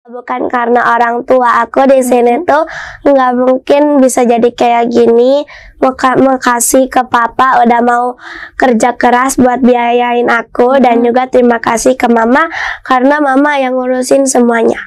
Bukan karena orang tua aku di sini tuh nggak mungkin bisa jadi kayak gini. Makasih ke papa udah mau kerja keras buat biayain aku, dan juga terima kasih ke mama karena mama yang ngurusin semuanya.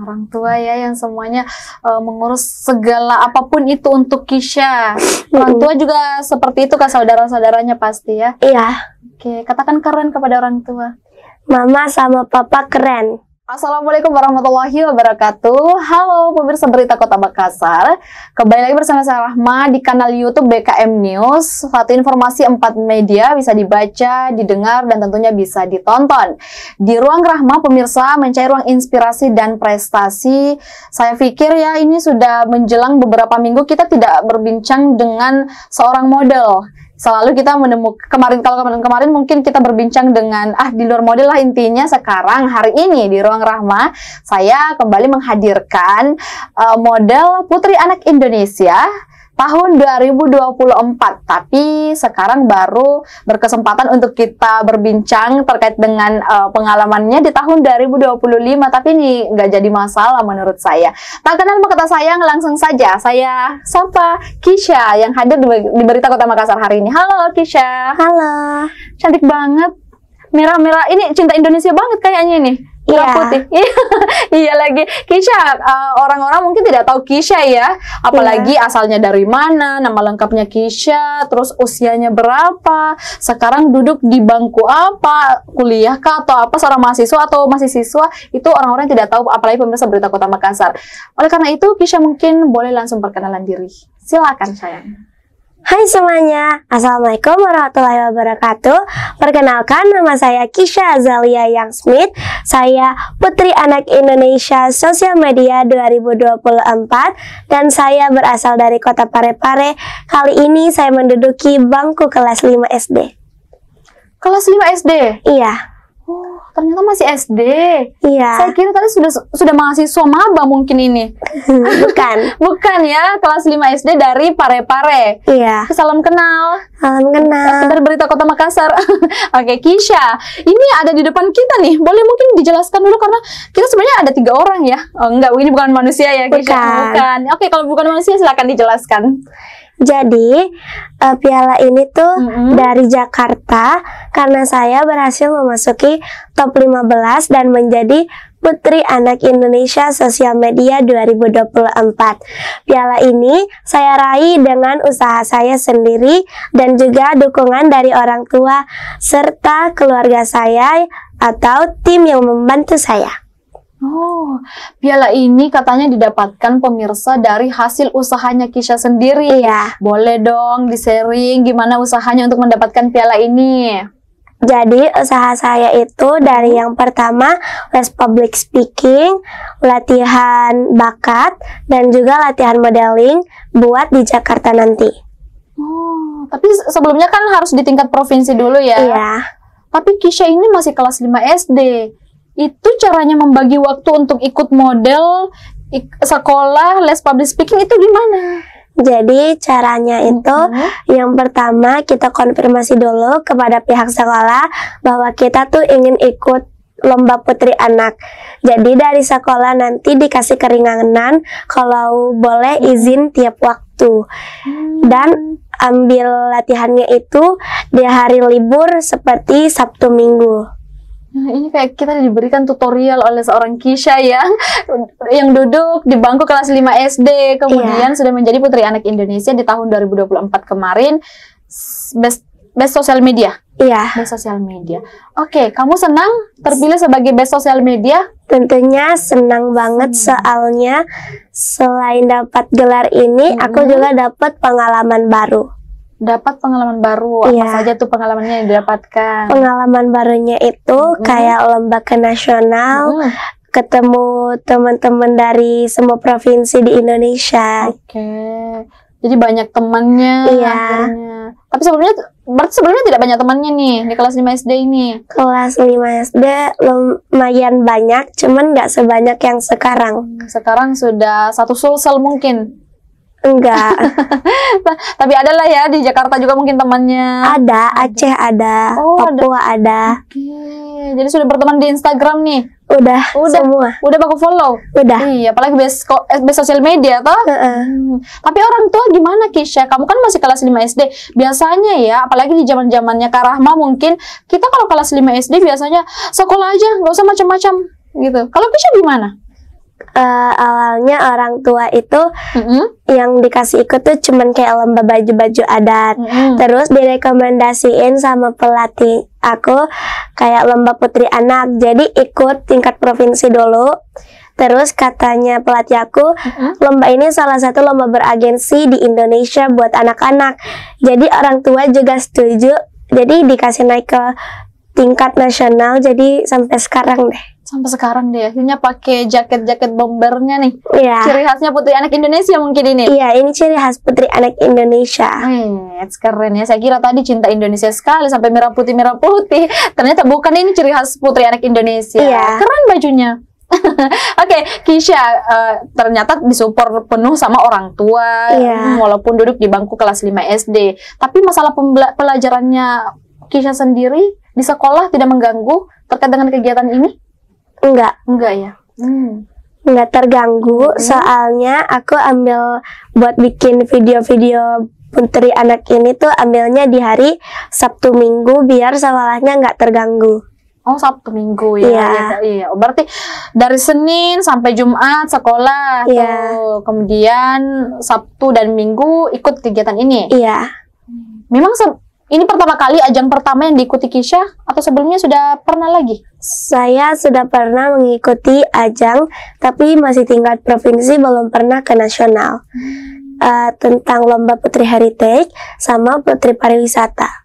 Orang tua ya yang semuanya mengurus segala apapun itu untuk Kisha. Orang tua juga seperti itu ke saudara-saudaranya pasti ya. Iya. Oke, katakan keren kepada orang tua. Mama sama papa keren. Assalamualaikum warahmatullahi wabarakatuh. Halo pemirsa Berita Kota Makassar. Kembali lagi bersama saya Rahma di kanal YouTube BKM News. Satu informasi 4 media bisa dibaca, didengar, dan tentunya bisa ditonton. Di Ruang Rahma pemirsa mencari ruang inspirasi dan prestasi. Saya pikir ya ini sudah menjelang beberapa minggu kita tidak berbincang dengan seorang model. Selalu kita menemukan kemarin mungkin kita berbincang dengan di luar model lah intinya. Sekarang hari ini di Ruang Rahma saya kembali menghadirkan model Putri Anak Indonesia tahun 2024, tapi sekarang baru berkesempatan untuk kita berbincang terkait dengan pengalamannya di tahun 2025, tapi ini nggak jadi masalah menurut saya. Tak kenal maka tak sayang, langsung saja saya sapa Kisha yang hadir di Berita Kota Makassar hari ini. Halo Kisha. Halo. Cantik banget, merah-merah, ini cinta Indonesia banget kayaknya nih. Iya. Putih. Iya lagi. Kisha, orang-orang mungkin tidak tahu Kisha ya. Apalagi asalnya dari mana, nama lengkapnya Kisha, terus usianya berapa, sekarang duduk di bangku apa, kuliah kah atau apa, seorang mahasiswa atau masih siswa, itu orang-orang tidak tahu, apalagi pemirsa Berita Kota Makassar. Oleh karena itu, Kisha mungkin boleh langsung perkenalan diri. Silakan sayang. Hai semuanya, Assalamualaikum warahmatullahi wabarakatuh. Perkenalkan, nama saya Kisha Azalia Yang Smith. Saya Putri Anak Indonesia Sosial Media 2024 dan saya berasal dari Kota Parepare. Kali ini saya menduduki bangku kelas 5 SD. Kelas 5 SD? Iya. Oh, ternyata masih SD. Iya. Saya kira tadi sudah mahasiswa maba mungkin ini. Bukan ya, kelas 5 SD dari Parepare. Iya. Salam kenal. Salam kenal. Dari Berita Kota Makassar. Oke, Kisha, ini ada di depan kita nih. Boleh mungkin dijelaskan dulu karena kita sebenarnya ada 3 orang ya. Oh enggak, ini bukan manusia ya Kisha. Bukan. Oke, kalau bukan manusia silakan dijelaskan. Jadi piala ini tuh dari Jakarta karena saya berhasil memasuki top 15 dan menjadi Putri Anak Indonesia Sosial Media 2024. Piala ini saya raih dengan usaha saya sendiri dan juga dukungan dari orang tua serta keluarga saya atau tim yang membantu saya. Oh, piala ini katanya didapatkan pemirsa dari hasil usahanya Kisha sendiri. Iya. Boleh dong di-sharing gimana usahanya untuk mendapatkan piala ini? Jadi usaha saya itu dari yang pertama les public speaking, latihan bakat, dan juga latihan modeling buat di Jakarta nanti. Oh, tapi sebelumnya kan harus di tingkat provinsi dulu ya? Iya. Tapi Kisha ini masih kelas 5 SD. Itu caranya membagi waktu untuk ikut model, sekolah, les public speaking itu gimana? Jadi caranya itu yang pertama kita konfirmasi dulu kepada pihak sekolah bahwa kita tuh ingin ikut lomba Putri Anak. Jadi dari sekolah nanti dikasih keringanan kalau boleh izin tiap waktu. Dan ambil latihannya itu di hari libur seperti Sabtu Minggu. Nah, ini kayak kita diberikan tutorial oleh seorang Kisha yang duduk di bangku kelas 5 SD, kemudian sudah menjadi Putri Anak Indonesia di tahun 2024 kemarin, best sosial media. Iya. Best sosial media. Oke, kamu senang terpilih sebagai best sosial media? Tentunya senang banget soalnya selain dapat gelar ini, aku juga dapat pengalaman baru. Dapat pengalaman baru, apa saja tuh pengalamannya yang didapatkan? Pengalaman barunya itu kayak lomba ke nasional, ketemu teman-teman dari semua provinsi di Indonesia. Oke, jadi banyak temannya. Iya. Tapi berarti sebelumnya tidak banyak temannya nih di kelas 5 SD ini? Kelas 5 SD lumayan banyak, cuman nggak sebanyak yang sekarang. Sekarang sudah satu sulsel mungkin? Enggak. Tapi ada lah ya di Jakarta juga mungkin temannya. Ada, Aceh ada, Papua ada. Oke. jadi sudah berteman di Instagram nih? Udah semua. Udah baku follow? Udah. Iya, apalagi base sosial media toh. Tapi orang tua gimana Kisha? Kamu kan masih kelas 5 SD. Biasanya ya, apalagi di zaman-zamannya Kak Rahma mungkin kita kalau kelas 5 SD biasanya sekolah aja, nggak usah macam-macam gitu. Kalau Kisha gimana? Awalnya orang tua itu yang dikasih ikut tuh cuman kayak lomba baju-baju adat. Terus direkomendasiin sama pelatih aku kayak lomba putri anak. Jadi ikut tingkat provinsi dulu. Terus katanya pelatih aku, lomba ini salah satu lomba beragensi di Indonesia buat anak-anak. Jadi orang tua juga setuju. Jadi dikasih naik ke tingkat nasional. Jadi sampai sekarang deh. Sampai sekarang deh, akhirnya pakai jaket-jaket bombernya nih. Iya. Ciri khasnya putri anak Indonesia mungkin ini. Iya, ini ciri khas putri anak Indonesia. Keren ya. Saya kira tadi cinta Indonesia sekali sampai merah putih. Ternyata bukan, ini ciri khas putri anak Indonesia. Iya. Keren bajunya. Oke, Kisha ternyata disupport penuh sama orang tua, walaupun duduk di bangku kelas 5 SD. Tapi masalah pelajarannya Kisha sendiri di sekolah tidak mengganggu terkait dengan kegiatan ini? Enggak ya. Enggak terganggu, soalnya aku ambil buat bikin video-video putri anak ini tuh ambilnya di hari Sabtu Minggu biar sekolahnya nggak terganggu. Oh, Sabtu Minggu ya. Iya. Berarti dari Senin sampai Jumat sekolah tuh. Kemudian Sabtu dan Minggu ikut kegiatan ini. Iya. Memang ini pertama kali ajang pertama yang diikuti Kisha atau sebelumnya sudah pernah lagi? Saya sudah pernah mengikuti ajang, tapi masih tingkat provinsi, belum pernah ke nasional. Tentang lomba Putri Heritage sama Putri Pariwisata.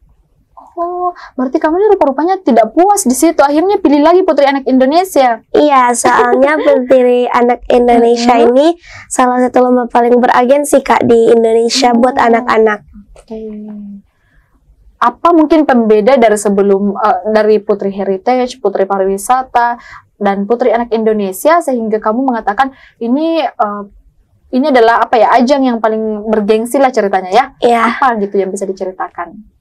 Oh, berarti kamu ini rupa-rupanya tidak puas di situ. Akhirnya pilih lagi Putri Anak Indonesia. Iya, soalnya Putri Anak Indonesia ini salah satu lomba paling beragensi Kak di Indonesia buat anak-anak. Apa mungkin pembeda dari sebelum dari Putri Heritage, Putri Pariwisata, dan Putri Anak Indonesia sehingga kamu mengatakan ini adalah apa ya, ajang yang paling bergengsi lah ceritanya ya? Iya. Apa gitu yang bisa diceritakan?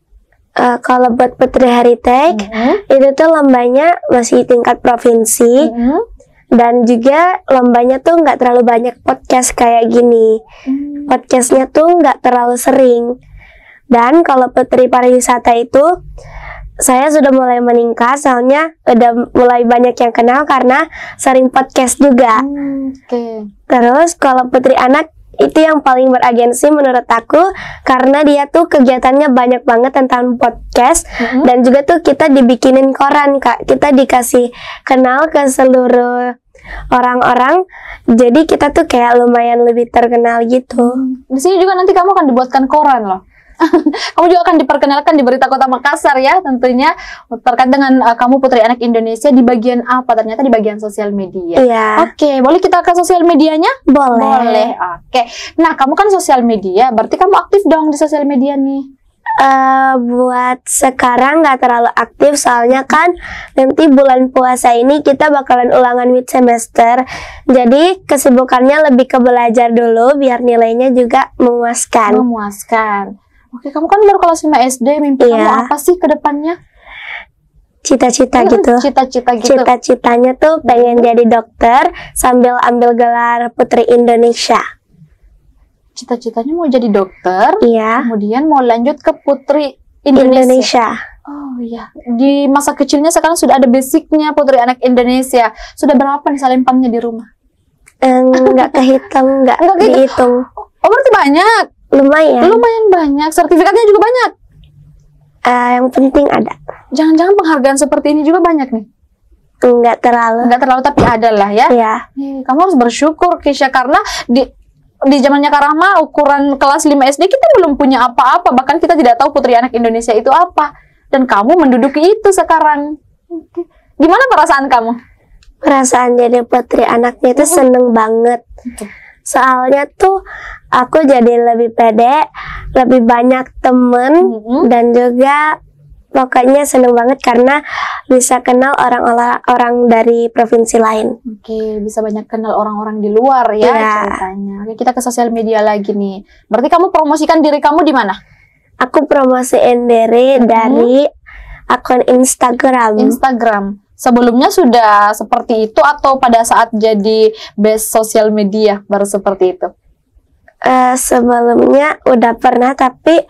Kalau buat Putri Heritage itu tuh lombanya masih tingkat provinsi. Dan juga lombanya tuh nggak terlalu banyak podcast kayak gini. Podcastnya tuh nggak terlalu sering. Dan kalau Putri Pariwisata itu saya sudah mulai meningkat, soalnya udah mulai banyak yang kenal karena sering podcast juga. Terus kalau Putri Anak itu yang paling beragensi menurut aku karena dia tuh kegiatannya banyak banget tentang podcast. Dan juga tuh kita dibikinin koran Kak, kita dikasih kenal ke seluruh orang-orang, jadi kita tuh kayak lumayan lebih terkenal gitu. Di sini juga nanti kamu akan dibuatkan koran loh. Kamu juga akan diperkenalkan di Berita Kota Makassar ya, tentunya terkait dengan kamu Putri Anak Indonesia di bagian apa? Ternyata di bagian sosial media. Iya. Oke, boleh kita ke sosial medianya? Boleh. Oke. Nah, kamu kan sosial media, berarti kamu aktif dong di sosial media nih. Buat sekarang nggak terlalu aktif, soalnya kan nanti bulan puasa ini kita bakalan ulangan mid semester. Jadi kesibukannya lebih ke belajar dulu biar nilainya juga memuaskan. Oke, kamu kan baru kelas 5 SD, mimpi kamu apa sih ke depannya? Cita-cita gitu. Cita-citanya tuh pengen jadi dokter sambil ambil gelar Putri Indonesia. Cita-citanya mau jadi dokter, kemudian mau lanjut ke Putri Indonesia. Oh iya, di masa kecilnya sekarang sudah ada basicnya Putri Anak Indonesia. Sudah berapa nih salempannya di rumah? Nggak kehitung, nggak dihitung. Oh, berarti banyak? Lumayan banyak. Sertifikatnya juga banyak? Yang penting ada. Jangan-jangan penghargaan seperti ini juga banyak nih? Nggak terlalu, tapi ada lah ya? Iya. Kamu harus bersyukur Kisha, karena di zamannya Kak Rahma, ukuran kelas 5 SD kita belum punya apa-apa, bahkan kita tidak tahu Putri Anak Indonesia itu apa, dan kamu menduduki itu sekarang. Gimana perasaan kamu? Perasaan jadi Putri Anaknya itu seneng banget. Soalnya tuh aku jadi lebih pede, lebih banyak temen, dan juga pokoknya seneng banget karena bisa kenal orang-orang dari provinsi lain. Oke, bisa banyak kenal orang-orang di luar ya ceritanya. Oke, kita ke sosial media lagi nih. Berarti kamu promosikan diri kamu di mana? Aku promosiin diri dari akun Instagram. Sebelumnya sudah seperti itu atau pada saat jadi best sosial media baru seperti itu? Sebelumnya udah pernah tapi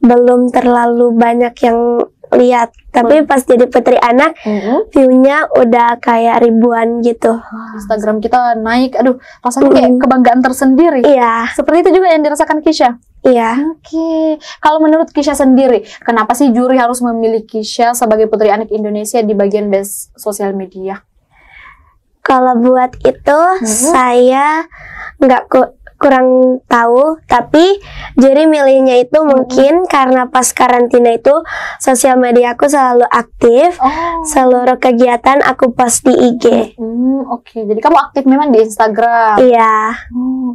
belum terlalu banyak yang lihat. Tapi pas jadi Putri Anak, view-nya udah kayak ribuan gitu. Instagram kita naik, aduh rasanya kayak kebanggaan tersendiri. Iya. Seperti itu juga yang dirasakan Kisha? Iya. Oke. Kalau menurut Kisha sendiri, kenapa sih juri harus memilih Kisha sebagai Putri Anak Indonesia di bagian best sosial media? Kalau buat itu saya nggak kurang tahu, tapi juri milihnya itu mungkin karena pas karantina itu sosial media aku selalu aktif, seluruh kegiatan aku post di IG. Oke, jadi kamu aktif memang di Instagram. Iya.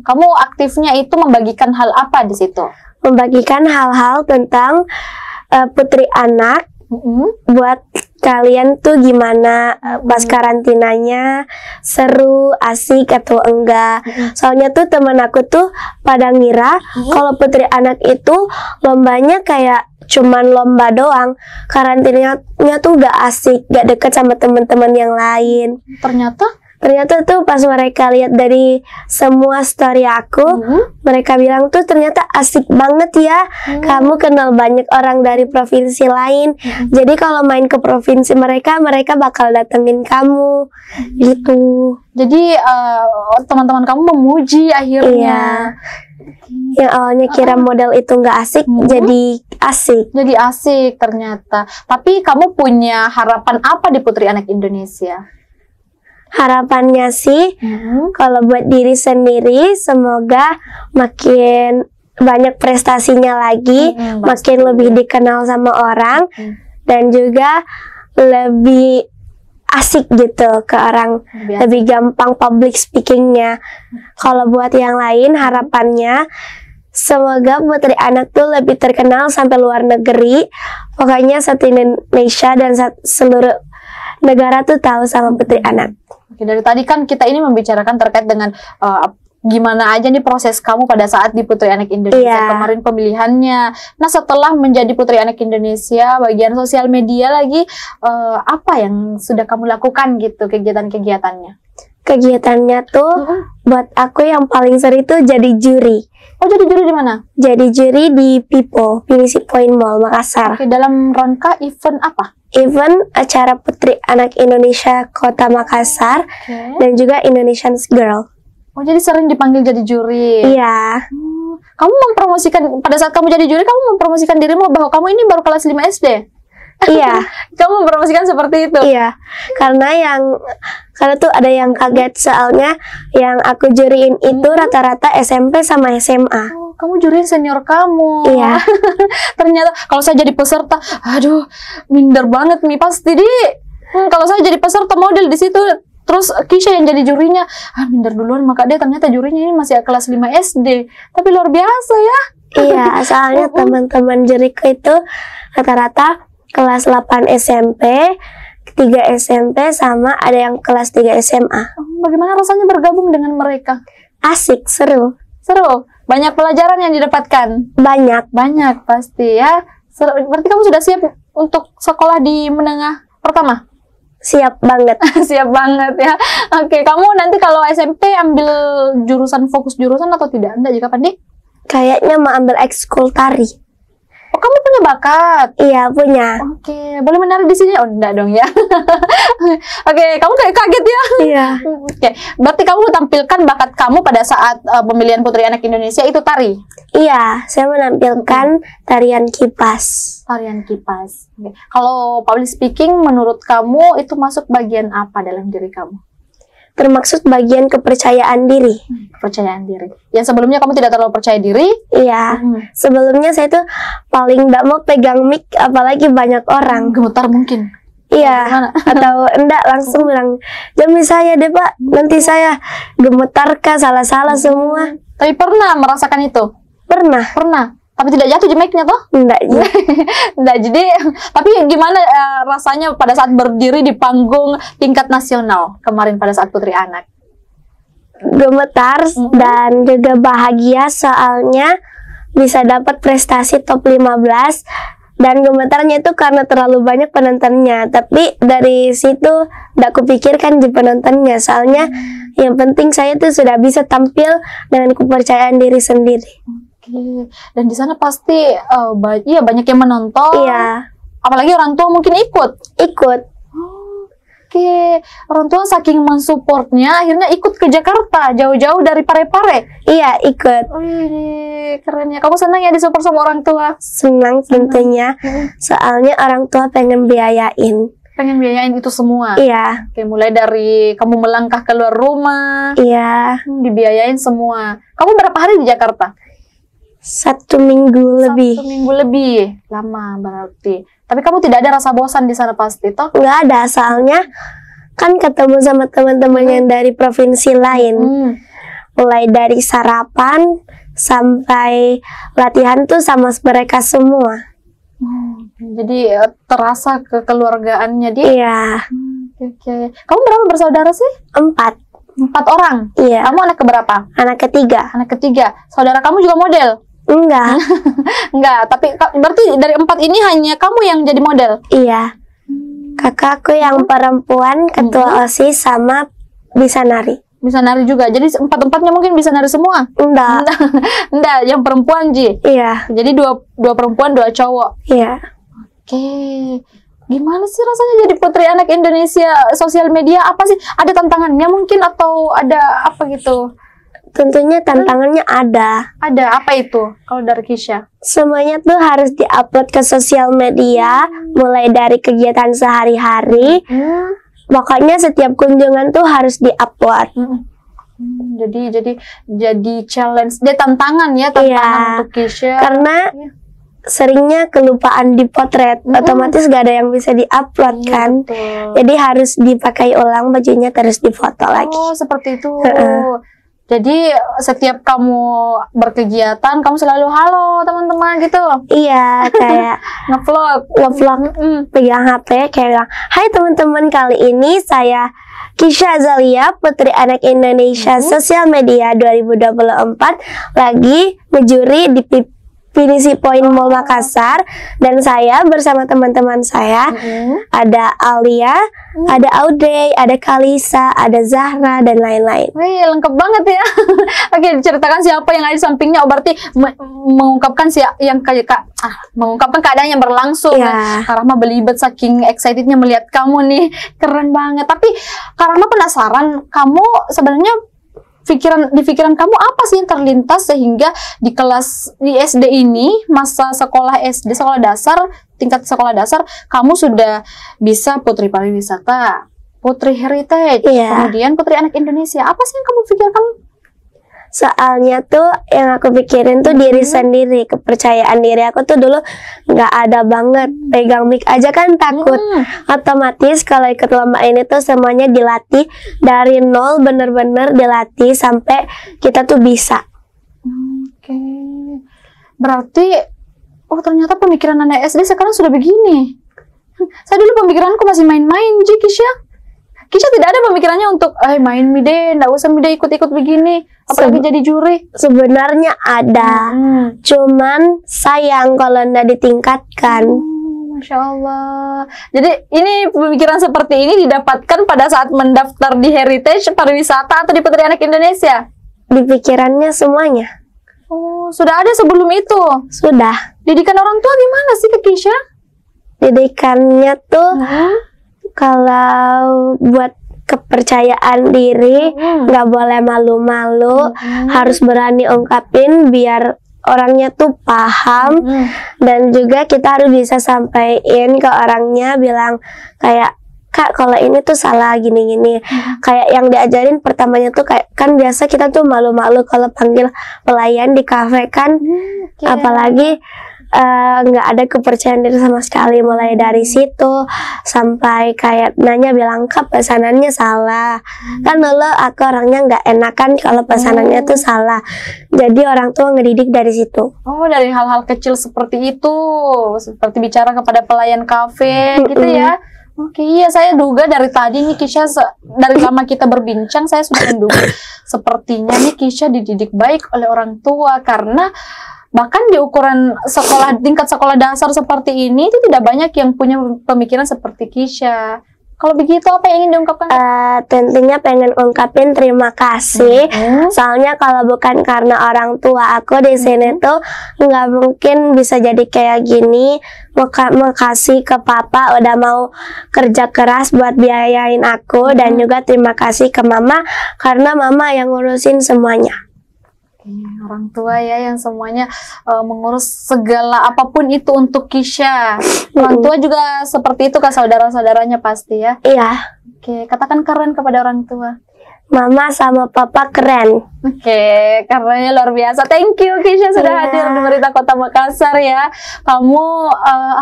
Kamu aktifnya itu membagikan hal apa di situ? Membagikan hal-hal tentang Putri Anak. Buat kalian tuh gimana pas karantinanya, seru, asik atau enggak. Soalnya tuh teman aku tuh pada ngira kalau Putri Anak itu lombanya kayak cuman lomba doang. Karantinanya tuh gak asik, gak deket sama teman-teman yang lain. Ternyata tuh pas mereka lihat dari semua story aku, mereka bilang tuh ternyata asik banget ya. Kamu kenal banyak orang dari provinsi lain. Jadi kalau main ke provinsi mereka bakal datengin kamu. Gitu. Jadi teman-teman kamu memuji akhirnya. Iya. Yang awalnya kira model itu nggak asik, jadi asik. Jadi asik ternyata. Tapi kamu punya harapan apa di Putri Anak Indonesia? Harapannya sih, kalau buat diri sendiri, semoga makin banyak prestasinya lagi, makin lebih dikenal sama orang, dan juga lebih asik gitu ke orang, lebih gampang public speakingnya. Kalau buat yang lain, harapannya semoga Putri Anak tuh lebih terkenal sampai luar negeri. Pokoknya satu Indonesia dan seluruh negara tuh tahu sama Putri Anak. Oke, dari tadi kan kita ini membicarakan terkait dengan gimana aja nih proses kamu pada saat di Putri Anak Indonesia kemarin pemilihannya. Nah, setelah menjadi Putri Anak Indonesia, bagian sosial media lagi, apa yang sudah kamu lakukan gitu kegiatan-kegiatannya? Kegiatannya tuh buat aku yang paling seru itu jadi juri. Oh, jadi juri di mana? Jadi juri di Pipo, Pinisi Point Mall, Makassar. Oke, dalam rangka event apa? Event acara Putri Anak Indonesia Kota Makassar dan juga Indonesian Girl. Oh, jadi sering dipanggil jadi juri. Iya. Kamu mempromosikan, pada saat kamu jadi juri, kamu mempromosikan dirimu bahwa kamu ini baru kelas 5 SD? Iya. Kamu mempromosikan seperti itu? Iya. Karena tuh ada yang kaget, soalnya yang aku juriin itu rata-rata SMP sama SMA. Oh, kamu juriin senior kamu. Iya. Ternyata kalau saya jadi peserta, aduh, minder banget nih pasti kalau saya jadi peserta model di situ, terus Kisha yang jadi jurinya, minder duluan, maka dia ternyata jurinya ini masih kelas 5 SD. Tapi luar biasa ya. Iya, soalnya teman-teman juriku itu rata-rata kelas 8 SMP, 3 SMP, sama ada yang kelas 3 SMA. Bagaimana rasanya bergabung dengan mereka? Asik, seru. Seru? Banyak pelajaran yang didapatkan? Banyak pasti ya. Seru. Berarti kamu sudah siap untuk sekolah di menengah pertama? Siap banget. Siap banget ya. Oke, kamu nanti kalau SMP ambil fokus jurusan atau tidak? Anda jika Pandi? Kayaknya mau ambil ekskul tari. Oh, kamu punya bakat? Iya, punya. Oke, boleh menari di sini? Oh, enggak dong ya. Oke, kamu kayak kaget ya? Iya. Oke, berarti kamu tampilkan bakat kamu pada saat pemilihan Putri Anak Indonesia itu tari? Iya, saya menampilkan tarian kipas. Tarian kipas. Oke. Kalau public speaking, menurut kamu itu masuk bagian apa dalam diri kamu? Termaksud bagian kepercayaan diri. Kepercayaan diri. Yang sebelumnya kamu tidak terlalu percaya diri? Iya. Sebelumnya saya tuh paling gak mau pegang mic, apalagi banyak orang. Gemetar mungkin? Iya. Atau enggak, langsung bilang, "Demi saya deh Pak, nanti saya gemetar kah, salah-salah semua." Tapi pernah merasakan itu? Pernah. Tapi tidak jatuh mic-nya toh? Enggak. Enggak, jadi tapi gimana rasanya pada saat berdiri di panggung tingkat nasional kemarin pada saat Putri Anak? Gemetar dan juga bahagia, soalnya bisa dapat prestasi top 15 Dan gemetarnya itu karena terlalu banyak penontonnya. Tapi dari situ gak kupikirkan di penontonnya. Soalnya yang penting saya tuh sudah bisa tampil dengan kepercayaan diri sendiri. Oke. Dan di sana pasti iya banyak yang menonton. Iya. Apalagi orang tua mungkin ikut. Ikut. Oke, orang tua saking mensupportnya akhirnya ikut ke Jakarta jauh-jauh dari Parepare. Iya, ikut. Wih, keren ya. Kamu senang ya disupport sama orang tua? Senang tentunya. Soalnya orang tua pengen biayain. Pengen biayain itu semua? Iya. Oke, mulai dari kamu melangkah keluar rumah. Iya. Dibiayain semua. Kamu berapa hari di Jakarta? 1 minggu lebih. 1 minggu lebih. Lama berarti. Tapi kamu tidak ada rasa bosan di sana pasti, toh? Nggak ada, soalnya kan ketemu sama teman-teman yang dari provinsi lain. Mulai dari sarapan sampai latihan tuh sama mereka semua. Jadi terasa kekeluargaannya dia. Iya. Oke. Kamu berapa bersaudara sih? 4 orang? Iya. Kamu anak keberapa? Anak ketiga. Anak ketiga. Saudara kamu juga model? Enggak. Enggak, tapi berarti dari 4 ini hanya kamu yang jadi model? Iya. Kakakku yang perempuan ketua OSIS sama bisa nari. Bisa nari juga. Jadi 4-4-nya mungkin bisa nari semua? Enggak. Enggak, yang perempuan Ji. Iya. Jadi dua perempuan, 2 cowok. Iya. Oke. Gimana sih rasanya jadi putri anak Indonesia sosial media? Apa sih? Ada tantangannya mungkin atau ada apa gitu? Tentunya tantangannya ada. Ada apa itu kalau dari Kisha? Semuanya tuh harus diupload ke sosial media, mulai dari kegiatan sehari-hari. Pokoknya setiap kunjungan tuh harus diupload. Jadi challenge, dia tantangan ya, tantangan untuk Kisha. Karena seringnya kelupaan di potret, otomatis gak ada yang bisa diupload kan. Betul. Jadi harus dipakai ulang bajunya, terus difoto lagi. Oh, seperti itu. Jadi setiap kamu berkegiatan, kamu selalu halo teman-teman gitu. Iya, kayak ngevlog, pegang HP kayak bilang, hai teman-teman, kali ini saya Kisha Azalia, Putri Anak Indonesia Sosial Media 2024, lagi ngejuri di Finisi Point Mall Makassar, dan saya bersama teman-teman saya ada Alia, ada Audrey, ada Kalisa, ada Zahra, dan lain-lain. Wih, lengkap banget ya. Oke, ceritakan siapa yang ada di sampingnya. Oh, berarti mengungkapkan mengungkapkan keadaan yang berlangsung. Ya. Kak Rahma belibet saking excitednya melihat kamu nih, keren banget. Tapi Kak Rahma penasaran, kamu sebenarnya di pikiran kamu apa sih yang terlintas sehingga di SD ini, masa sekolah SD, sekolah dasar, tingkat sekolah dasar, kamu sudah bisa putri pariwisata, putri heritage, kemudian putri anak Indonesia. Apa sih yang kamu pikirkan? Soalnya tuh yang aku pikirin tuh diri sendiri, kepercayaan diri aku tuh dulu nggak ada banget, pegang mic aja kan takut. Otomatis kalau ikut lomba ini tuh semuanya dilatih dari nol, bener-bener dilatih sampai kita tuh bisa. Oke. Berarti ternyata pemikiran anak SD sekarang sudah begini. Saya dulu pemikiranku masih main-main, Kisha. Kisha tidak ada pemikirannya untuk main mide, nggak usah mide ikut-ikut begini, apalagi jadi juri. Sebenarnya ada, cuman sayang kalau nggak ditingkatkan. Masya Allah. Jadi ini pemikiran seperti ini didapatkan pada saat mendaftar di Heritage Pariwisata atau di Putri Anak Indonesia? Di pikirannya semuanya. Oh, sudah ada sebelum itu? Sudah. Didikan orang tua gimana sih ke Kisha? Didikannya tuh kalau buat kepercayaan diri, nggak boleh malu-malu, harus berani ungkapin biar orangnya tuh paham, dan juga kita harus bisa sampaikan ke orangnya, bilang kayak, Kak, kalau ini tuh salah gini-gini. Kayak yang diajarin pertamanya tuh kayak, kan biasa kita tuh malu-malu kalau panggil pelayan di kafe kan, apalagi nggak ada kepercayaan diri sama sekali. Mulai dari situ sampai kayak nanya, bilang, Kak, pesanannya salah. Kan dulu aku orangnya nggak enakan kalau pesanannya tuh salah. Jadi orang tua ngedidik dari situ. Oh, dari hal-hal kecil seperti itu, seperti bicara kepada pelayan kafe gitu ya. Oke, iya, saya duga dari tadi nih Kisha, dari lama kita berbincang, saya sudah menduga sepertinya nih Kisha dididik baik oleh orang tua, karena bahkan di ukuran sekolah, tingkat sekolah dasar seperti ini itu tidak banyak yang punya pemikiran seperti Kisha. Kalau begitu apa yang ingin diungkapkan? Tentunya pengen ungkapin terima kasih. Soalnya kalau bukan karena orang tua aku di sini tuh nggak mungkin bisa jadi kayak gini. Makasih ke papa udah mau kerja keras buat biayain aku, dan juga terima kasih ke mama karena mama yang ngurusin semuanya. Orang tua ya yang semuanya mengurus segala apapun itu untuk Kisha. Orang tua juga seperti itu, Kak, saudara-saudaranya pasti ya. Iya. Oke, katakan keren kepada orang tua. Mama sama papa keren. Oke, karenanya luar biasa. Thank you Kisha sudah hadir di Berita Kota Makassar ya. Kamu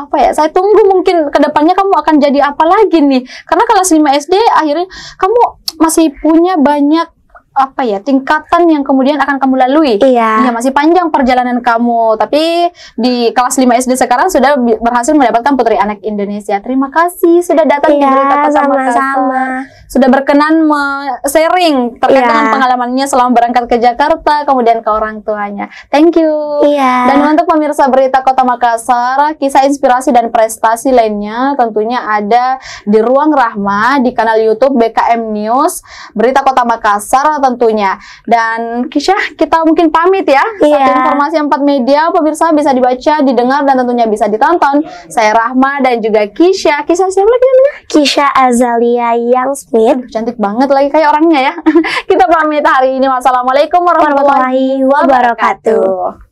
apa ya? Saya tunggu mungkin kedepannya kamu akan jadi apa lagi nih? Karena kelas 5 SD akhirnya kamu masih punya banyak apa ya, tingkatan yang kemudian akan kamu lalui. Iya. Ya, masih panjang perjalanan kamu, tapi di kelas 5 SD sekarang sudah berhasil mendapatkan Putri Anak Indonesia. Terima kasih sudah datang di Berita Kota Makassar. Sudah berkenan sharing terkait dengan pengalamannya selama berangkat ke Jakarta, kemudian ke orang tuanya. Thank you. Iya. Dan untuk pemirsa Berita Kota Makassar, kisah inspirasi dan prestasi lainnya tentunya ada di Ruang Rahma di kanal YouTube BKM News Berita Kota Makassar tentunya. Dan Kisha, kita mungkin pamit ya. Satu informasi 4 media pemirsa bisa dibaca, didengar, dan tentunya bisa ditonton. Saya Rahma dan juga Kisha. Kisha siapa lagi namanya? Kisha Azalia Yang Smith. Cantik banget lagi kayak orangnya ya. Kita pamit hari ini. Wassalamualaikum warahmatullahi wabarakatuh.